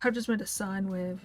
I just made a sine wave.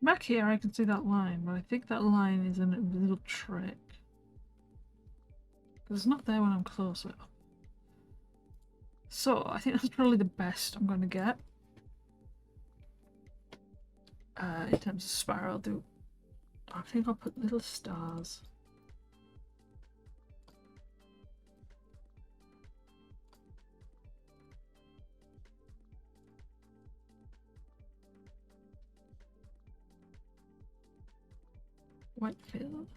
Back here I can see that line, but I think that line is a little trick. Because it's not there when I'm closer. So I think that's probably the best I'm going to get. In terms of spiral, I think I'll put little stars. Whitefield.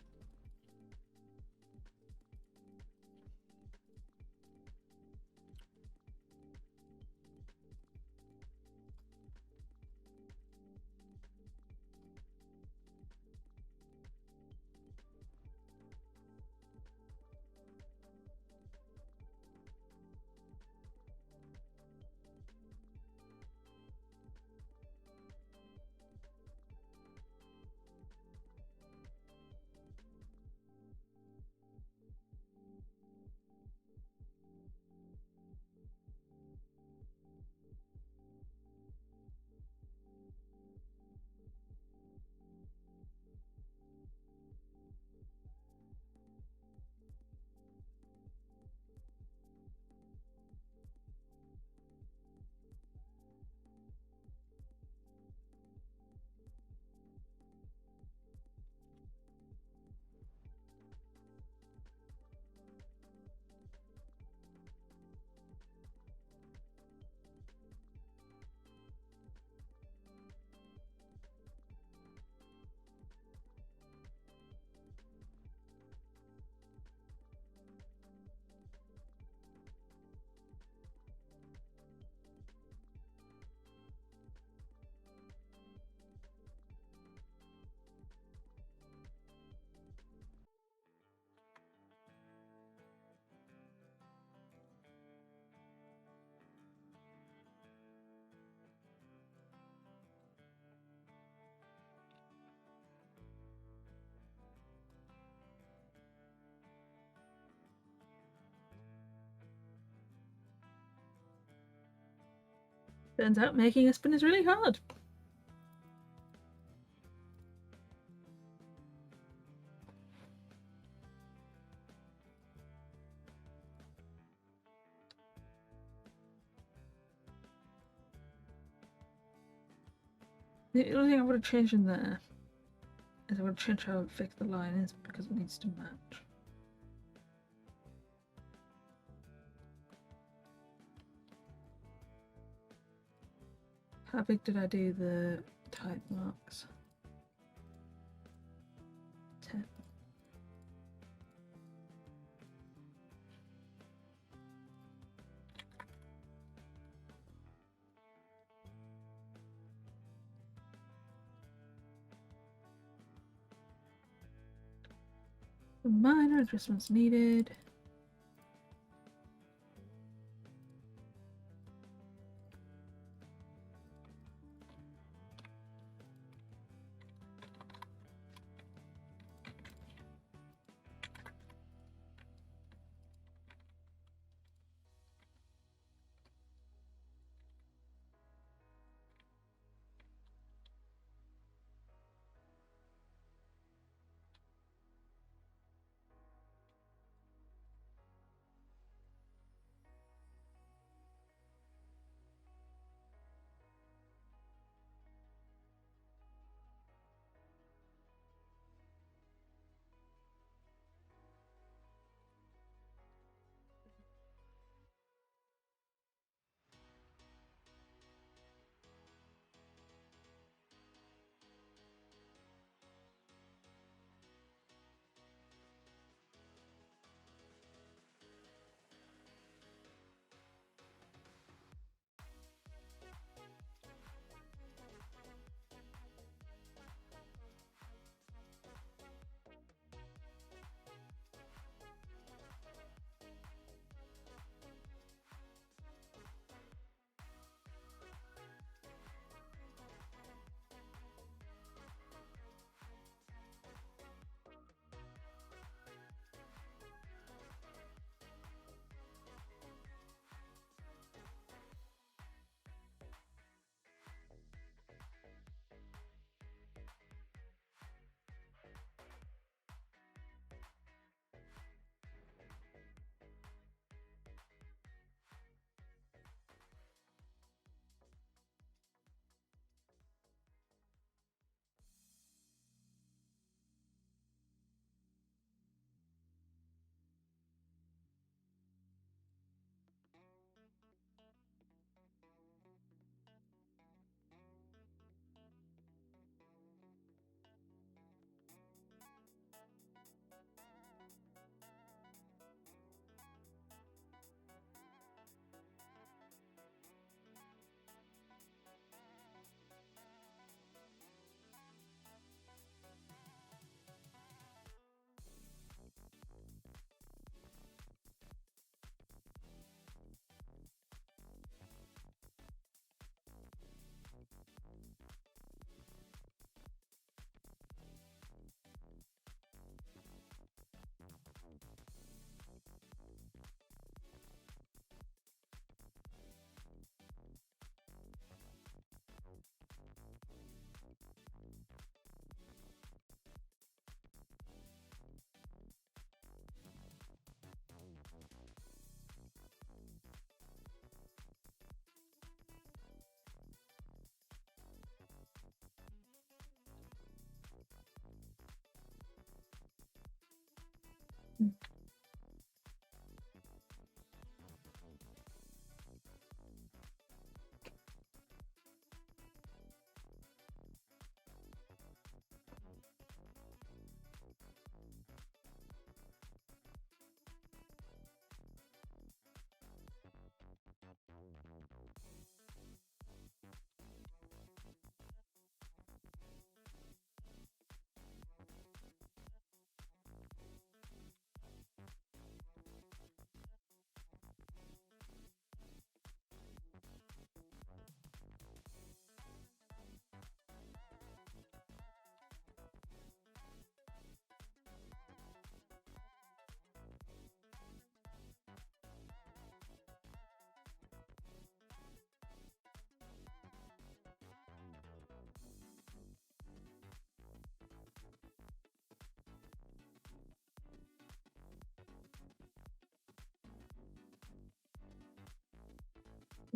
Turns out making a spin is really hard. The only thing I would have changed in there is I would have changed how thick the line is because it needs to match. How big did I do the type marks? 10. Minor adjustments needed.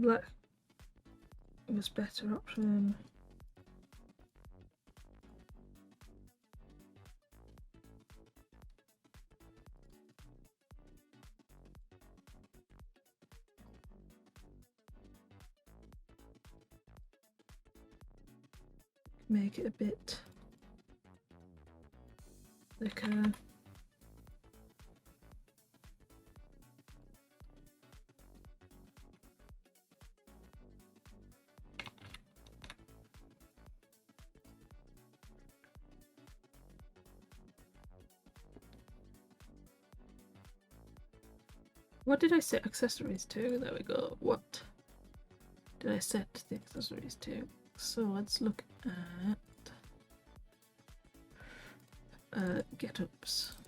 Black was better option. Make it a bit thicker. What did I set accessories to? There we go. What did I set the accessories to? So let's look at get-ups.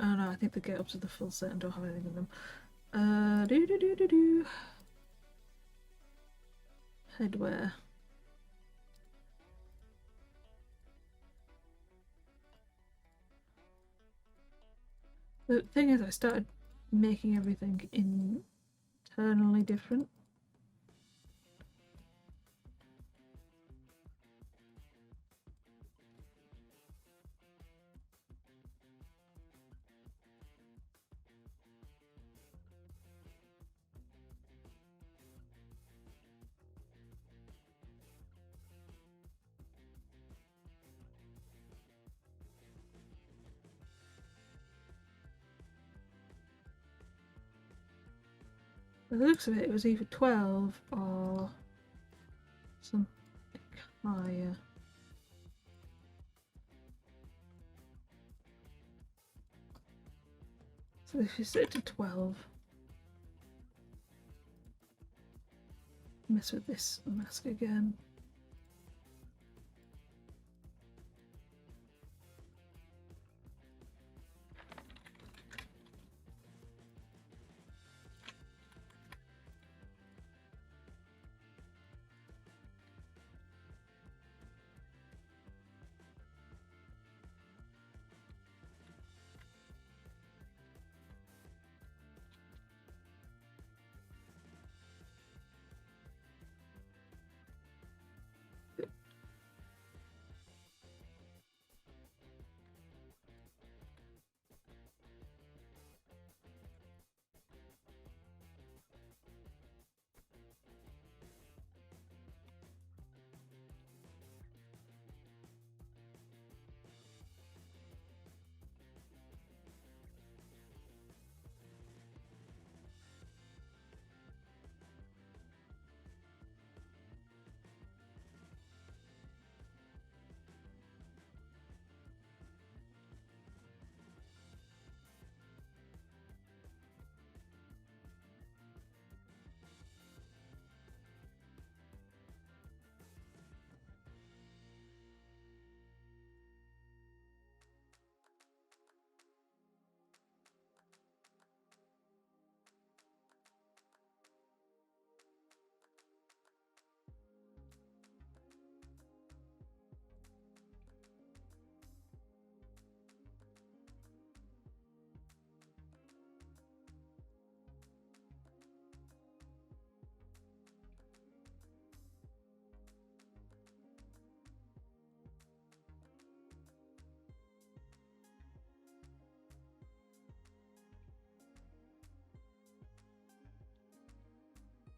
Oh no, I think the get-ups are the full set and don't have anything in them. Headwear. The thing is, I started making everything internally different. By the looks of it, it was either 12 or something higher. So if you set it to 12, mess with this mask again.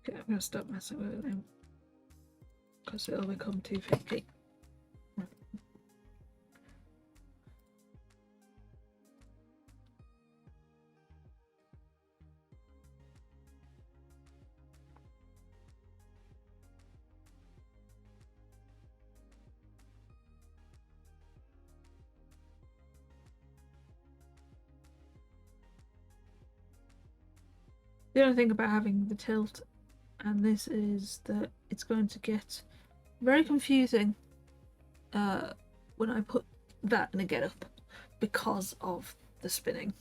Okay, I'm gonna stop messing with it now. Because it'll become too finicky. The only thing about having the tilt and this is that it's going to get very confusing when I put that in a get up because of the spinning.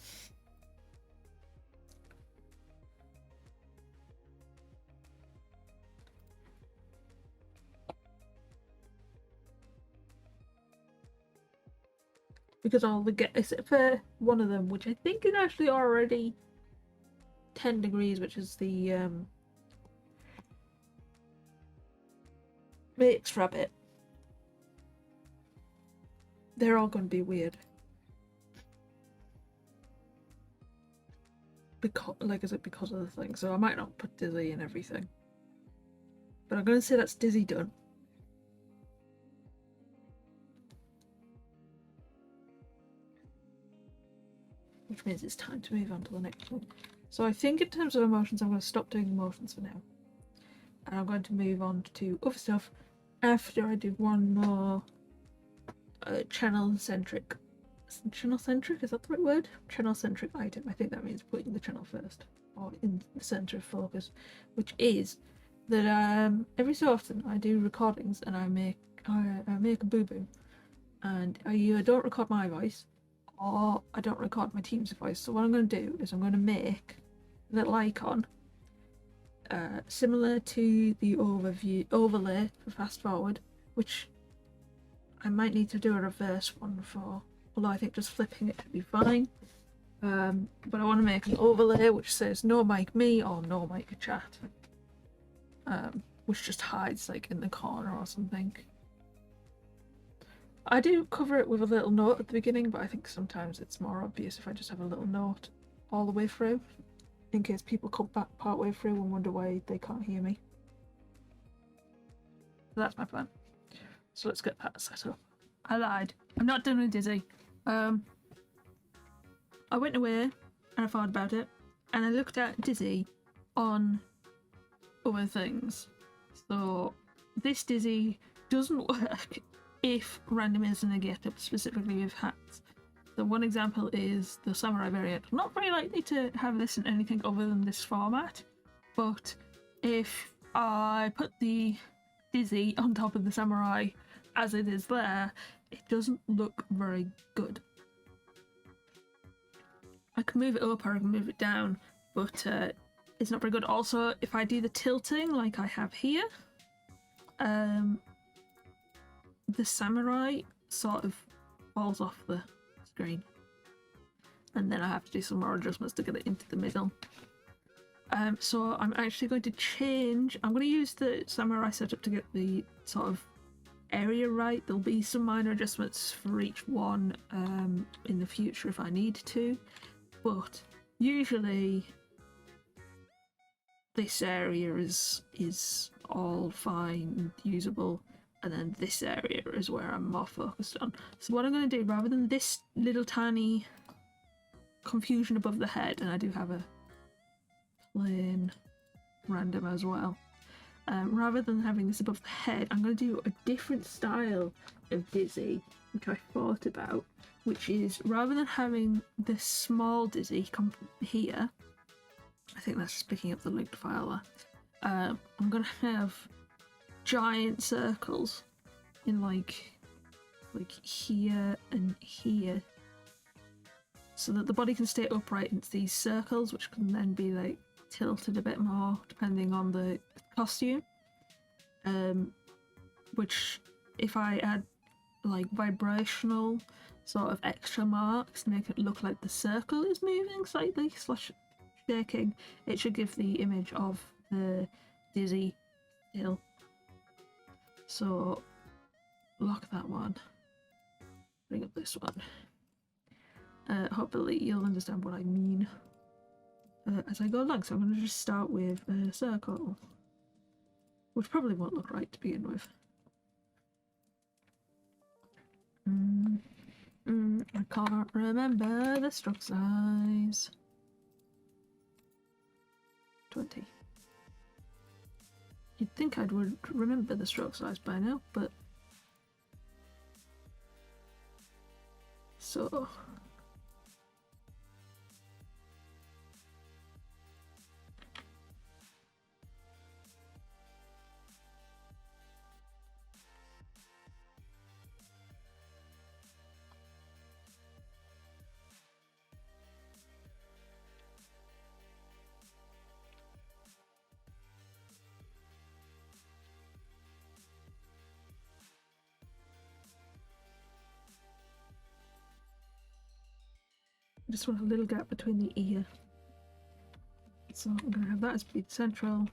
Because all the except for one of them, which I think is actually already 10 degrees, which is the mixed rabbit. They're all going to be weird. Because, like I said, because of the thing. So I might not put Dizzy and everything. But I'm going to say that's Dizzy done. Which means it's time to move on to the next one. So I think in terms of emotions, I'm going to stop doing emotions for now. And I'm going to move on to other stuff after I do one more channel-centric. Channel-centric? Is that the right word? Channel-centric item. I think that means putting the channel first. Or in the centre of focus. Which is that every so often I do recordings and I make a boo-boo. And I either don't record my voice or I don't record my team's voice. So what I'm going to do is I'm going to make a little icon similar to the overlay for fast forward, which I might need to do a reverse one for, although I think just flipping it would be fine. But I want to make an overlay which says no mic me or no mic chat, which just hides like in the corner or something. I do cover it with a little note at the beginning, but I think sometimes it's more obvious if I just have a little note all the way through, in case people come back part way through and wonder why they can't hear me. So that's my plan. So let's get that set up. I lied. I'm not done with Dizzy. I went away and I thought about it, and I looked at Dizzy on other things. So this Dizzy doesn't work if random isn't a get up, specifically with hats. So one example is the samurai variant. I'm not very likely to have this in anything other than this format, but if I put the Dizzy on top of the samurai as it is there, it doesn't look very good. I can move it up or I can move it down, but it's not very good. Also, if I do the tilting like I have here, the samurai sort of falls off the screen, and then I have to do some more adjustments to get it into the middle. So I'm actually going to change. I'm going to use the samurai setup to get the sort of area right. There'll be some minor adjustments for each one in the future if I need to, but usually this area is all fine and usable, and then this area is where I'm more focused on. So what I'm going to do, rather than this little tiny confusion above the head, and I do have a plain random as well, rather than having this above the head, I'm going to do a different style of Dizzy, which I thought about, which is rather than having this small Dizzy come here, I think that's just picking up the linked file there, I'm going to have giant circles in like here and here, so that the body can stay upright into these circles, which can then be like tilted a bit more depending on the costume, which if I add like vibrational sort of extra marks to make it look like the circle is moving slightly / shaking, it should give the image of the Dizzy still. So lock that one, bring up this one. Hopefully you'll understand what I mean. as I go along. So I'm going to just start with a circle, which probably won't look right to begin with. I can't remember the stroke size. 20. You'd think I would remember the stroke size by now, but... So... I just want a little gap between the ear. So I'm going to have that as beat central.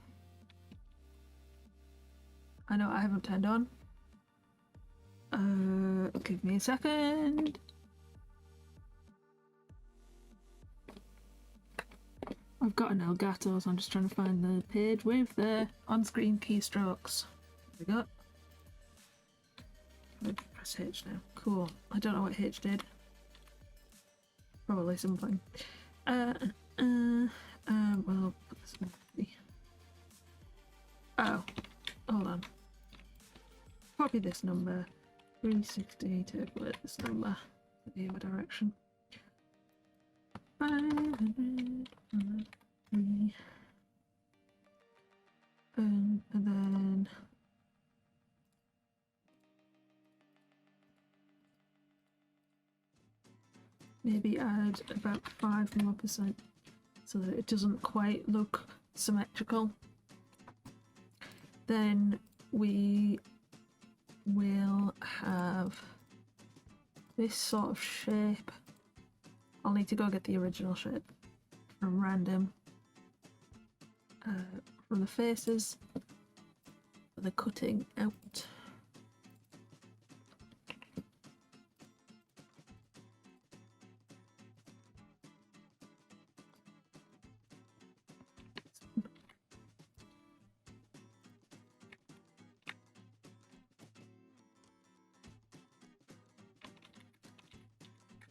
I know I haven't turned on. Give me a second. I've got an Elgato, so I'm just trying to find the page with the on-screen keystrokes. There we go. I'll press H now. Cool. I don't know what H did. Probably something. Well, put this in the... Oh, hold on. Copy this number. 360 to put this number in the other direction. 500, 3. And then... maybe add about 5% more so that it doesn't quite look symmetrical. Then we will have this sort of shape. I'll need to go get the original shape from random. From the faces, the cutting out.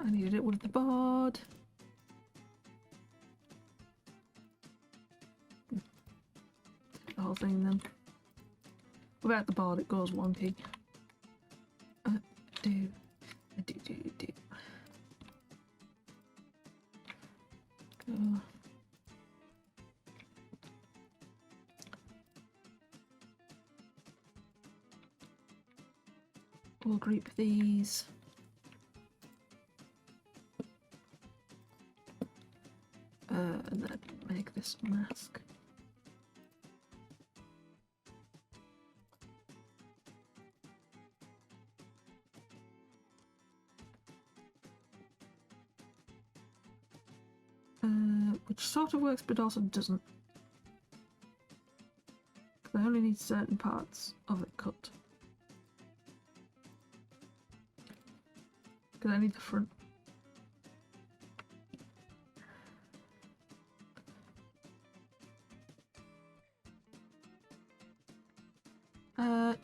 I needed it with the board. The whole thing then. Without the board it goes wonky. Do. Go. We'll group these. And then make this mask. Which sort of works but also doesn't. Because I only need certain parts of it cut. Because I need the front.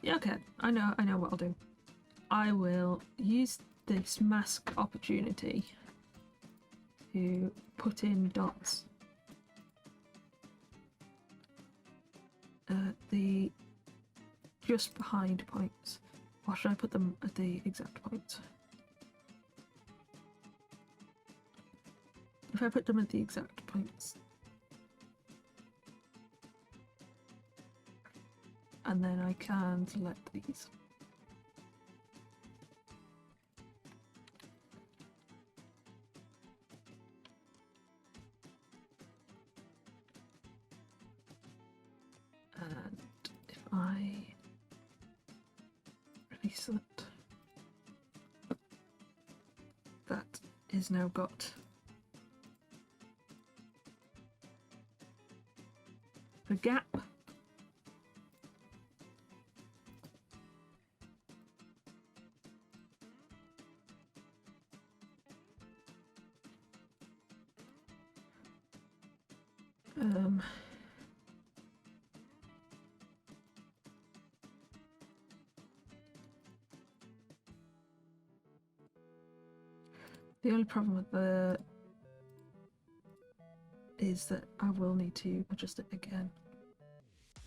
Yeah, okay. I know what I'll do. I will use this mask opportunity to put in dots. The just behind points. Or should I put them at the exact points? If I put them at the exact points. And then I can select these. And if I release it, that is now got a gap. The only problem with the is that I will need to adjust it again.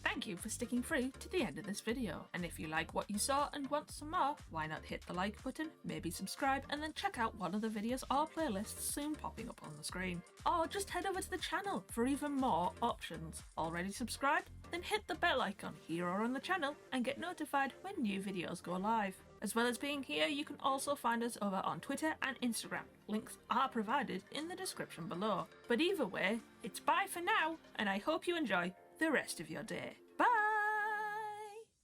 Thank you for sticking through to the end of this video, and if you like what you saw and want some more, why not hit the like button, maybe subscribe, and then check out one of the videos or playlists soon popping up on the screen. Or just head over to the channel for even more options. Already subscribed? Then hit the bell icon here or on the channel and get notified when new videos go live. As well as being here, you can also find us over on Twitter and Instagram. Links are provided in the description below. But either way, it's bye for now, and I hope you enjoy the rest of your day.